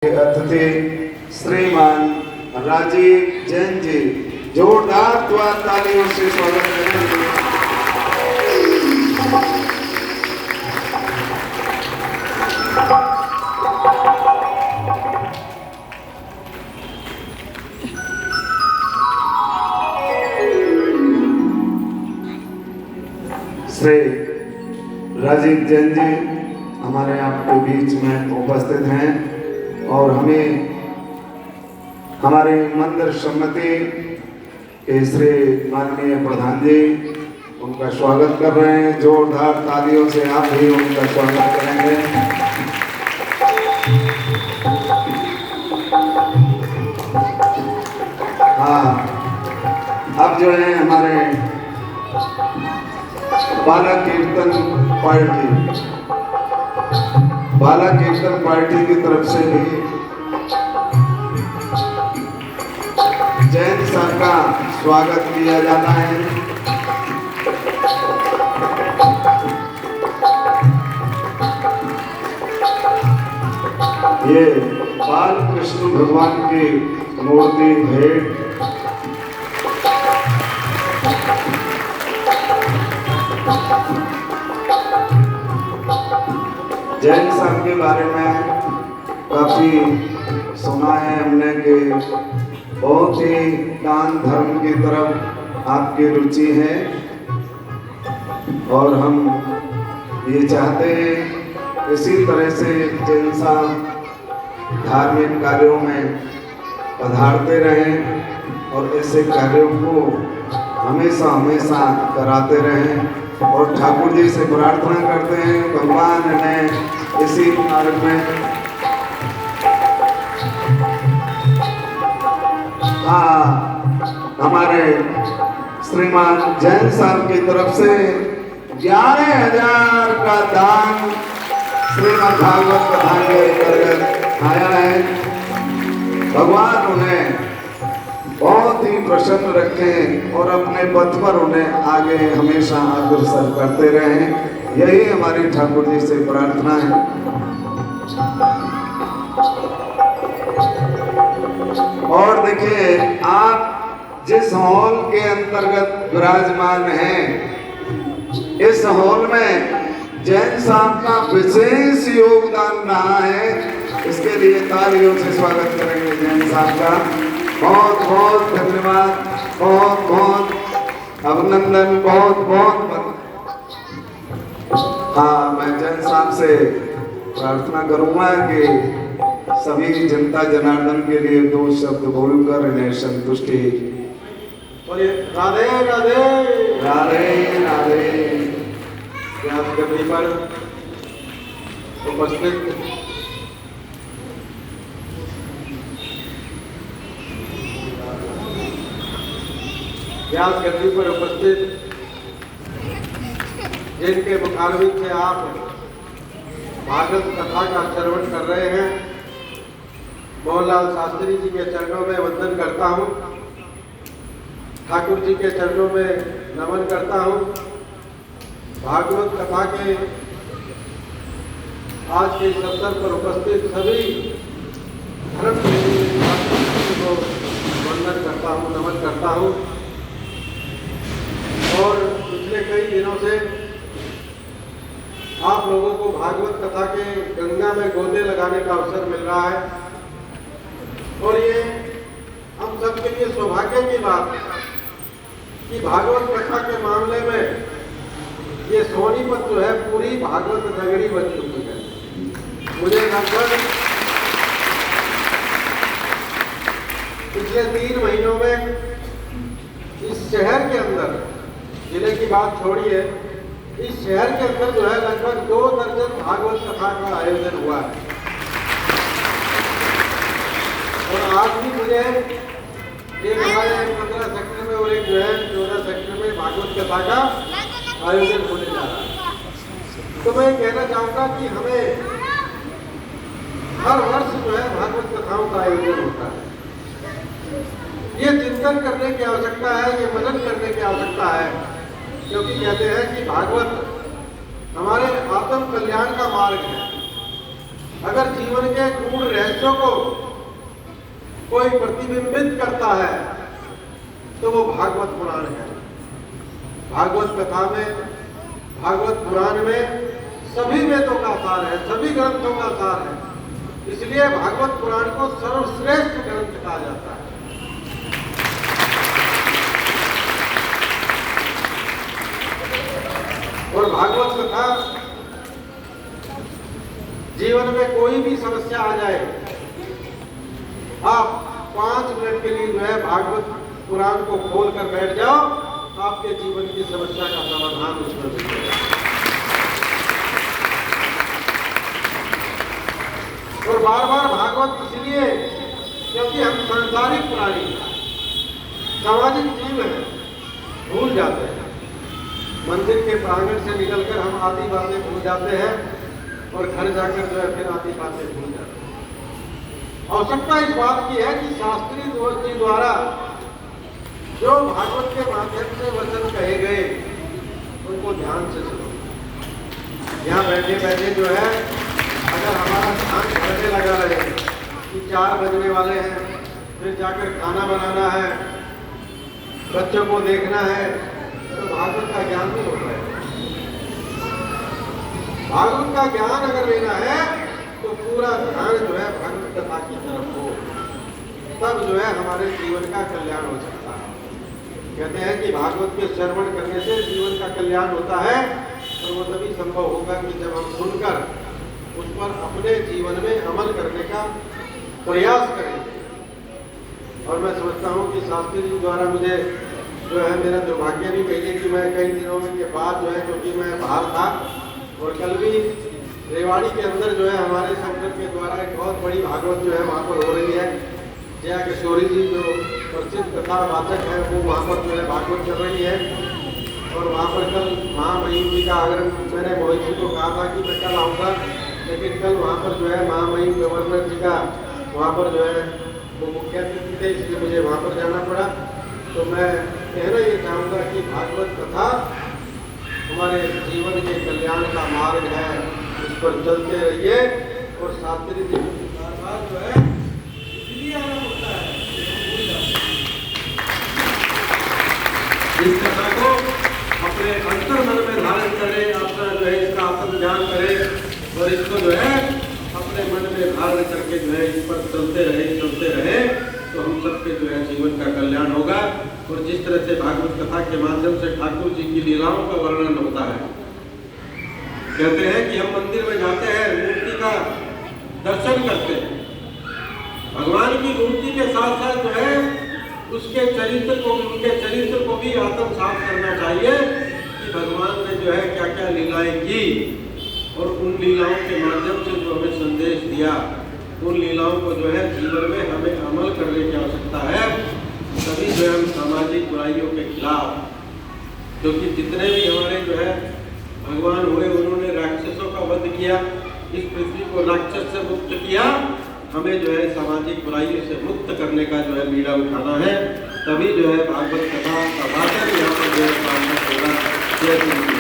अतिथि श्रीमान राजीव जैन जी, जोरदार तालियों से स्वागत करेंगे। श्री राजीव जैन जी हमारे आपके बीच में उपस्थित हैं और हमें हमारे मंदिर समिति के श्री माननीय प्रधान जी उनका स्वागत कर रहे हैं। जोरदार तालियों से आप भी उनका स्वागत करेंगे। हाँ, अब जो है हमारे बाला कीर्तन पार्टी की तरफ से भी जैन साहब का स्वागत किया जाता है। ये बाल कृष्ण भगवान की मूर्ति भेंट जैन साहब के बारे में काफी सुना है हमने कि बहुत ही दान धर्म की तरफ आपकी रुचि है और हम ये चाहते हैं इसी तरह से जैन साहब धार्मिक कार्यों में पधारते रहें और ऐसे कार्यों को हमेशा हमेशा कराते रहें। और ठाकुर जी से प्रार्थना करते हैं भगवान ने इसी मार्ग में हमारे श्रीमान जैन साहब की तरफ से 11,000 का दान श्रीमद् भागवत कथा के अंतर्गत आया है। भगवान उन्हें बहुत ही प्रसन्न रखें और अपने पथ पर उन्हें आगे हमेशा अग्रसर करते रहें, यही हमारी ठाकुर जी से प्रार्थना है। और देखिए, आप जिस हॉल के अंतर्गत विराजमान हैं, इस हॉल में जैन साहब का विशेष योगदान रहा है। इसके लिए तालियों से स्वागत करेंगे जैन साहब का। बहुत बहुत धन्यवाद, बहुत बहुत अभिनंदन, बहुत बहुत। हाँ, मैं जैन साहब से प्रार्थना करूंगा कि सभी जनता जनार्दन के लिए 2 शब्द बोलकर इन्हें संतुष्टि। राधे राधे राधे राधे। व्यास गद्दी पर उपस्थित जिनके मुखारबिंद से आप भागवत कथा का श्रवण कर रहे हैं, मोहनलाल शास्त्री जी के चरणों में वंदन करता हूँ, ठाकुर जी के चरणों में नमन करता हूँ। भागवत कथा के आज के इस अवसर पर उपस्थित सभी धर्म को वंदन करता हूँ, नमन करता हूँ। और पिछले कई दिनों से आप लोगों को भागवत कथा के गंगा में गोते लगाने का अवसर मिल रहा है और ये हम सबके लिए सौभाग्य की बात है कि भागवत कथा के मामले में ये सोनीपत जो है पूरी भागवत नगरी बन चुकी है। मुझे लगभग पिछले 3 महीनों में इस शहर के अंदर, जिले की बात छोड़िए, इस शहर के अंदर जो है लगभग 2 दर्जन भागवत कथा का आयोजन हुआ है। और आज भी मुझे एक हमारे 15 सेक्टर में और एक जो है 14 सेक्टर में भागवत कथा का आयोजन होने जा रहा है। तो मैं कहना चाहूँगा कि हमें हर वर्ष जो है भागवत कथाओं का आयोजन होता है। ये चिंतन करने की आवश्यकता है, ये मनन करने की आवश्यकता है, क्योंकि कहते हैं कि भागवत हमारे आत्म कल्याण का मार्ग है। अगर जीवन के गूढ़ रहस्यों को कोई प्रतिबिंबित करता है तो वो भागवत पुराण है। भागवत कथा में, भागवत पुराण में सभी वेदों का सार है, सभी ग्रंथों का सार है। इसलिए भागवत पुराण को सर्वश्रेष्ठ ग्रंथ कहा जाता है। और भागवत कथा, जीवन में कोई भी समस्या आ जाए, आप 5 मिनट के लिए जो है भागवत पुराण को खोल कर बैठ जाओ, आपके जीवन की समस्या का समाधान उसमें मिलेगा। और बार बार भागवत इसलिए क्योंकि हम सांसारिक प्राणी, सामाजिक जीव हैं, भूल जाते हैं। मंदिर के प्रांगण से निकलकर हम आधी बातें भूल जाते हैं और घर जाकर जो है फिर आधी बातें भूल जाते हैं। आवश्यकता इस बात की है कि शास्त्री जी द्वारा जो भागवत के माध्यम से वचन कहे गए उनको ध्यान से सुनो। यहाँ बैठे बैठे जो है अगर हमारा ध्यान करने लगा रहे कि 4 बजने वाले हैं, फिर जाकर खाना बनाना है, बच्चों को देखना है, तो भागवत का ज्ञान नहीं होता है। भागवत का ज्ञान अगर लेना है तो पूरा ध्यान जो है भागवत कथा की तरफ हो, तब जो है हमारे जीवन का कल्याण हो सकता है। कहते हैं कि भागवत के श्रवण करने से जीवन का कल्याण होता है, और वो तभी संभव होगा कि जब हम सुनकर उस पर अपने जीवन में अमल करने का प्रयास करेंगे। और मैं समझता हूँ कि शास्त्री जी द्वारा मुझे जो है मेरा दुर्भाग्य भी कहिए कि मैं कई दिनों के बाद जो है, क्योंकि मैं बाहर था और कल भी रेवाड़ी के अंदर जो है हमारे संगठन के द्वारा एक बहुत बड़ी भागवत जो है वहाँ पर हो रही है। जया किशोरी जी जो प्रसिद्ध कथा वाचक है वो वहाँ पर जो है भागवत चल रही है। और वहाँ पर कल महामहिम जी का आग्रह, मैंने मोहित जी को कहा था कि मैं कल आऊँगा, लेकिन कल वहाँ पर जो है महामहिम गवर्नर जी का वहाँ पर जो है वो मुख्य अतिथि थे, इसलिए मुझे वहाँ पर जाना पड़ा। तो मैं कहना ये चाहूँगा कि भागवत कथा हमारे जीवन के कल्याण का मार्ग है, उस पर चलते रहिए। और शास्त्री जी बार जो है इसलिए आना होता है, इस कथा को अपने अंतर मन में धारण करें, अपना जो है इसका आत्मज्ञान करें और इसको जो है अपने मन में धारण करके जो है इस पर चलते रहे तो हम सबके जो है जीवन का कल्याण होगा। और जिस तरह से भागवत कथा के माध्यम से ठाकुर जी की लीलाओं का वर्णन होता है, कहते हैं कि हम मंदिर में जाते हैं, मूर्ति का दर्शन करते हैं, भगवान की मूर्ति के साथ साथ जो है उसके चरित्र को, उनके चरित्र को भी आत्मसात करना चाहिए कि भगवान ने जो है क्या क्या लीलाएं की और उन लीलाओं के माध्यम से जो हमें संदेश दिया, उन लीलाओं को जो है जीवन में हमें अमल करने की आवश्यकता है। तभी जो है हम सामाजिक बुराइयों के खिलाफ, क्योंकि जितने भी हमारे जो है भगवान हुए उन्होंने राक्षसों का वध किया, इस पृथ्वी को राक्षस से मुक्त किया, हमें जो है सामाजिक बुराइयों से मुक्त करने का जो है बीड़ा उठाना है। तभी जो है भागवत कथा का वाचन यहाँ पर जो है सार्थक होगा।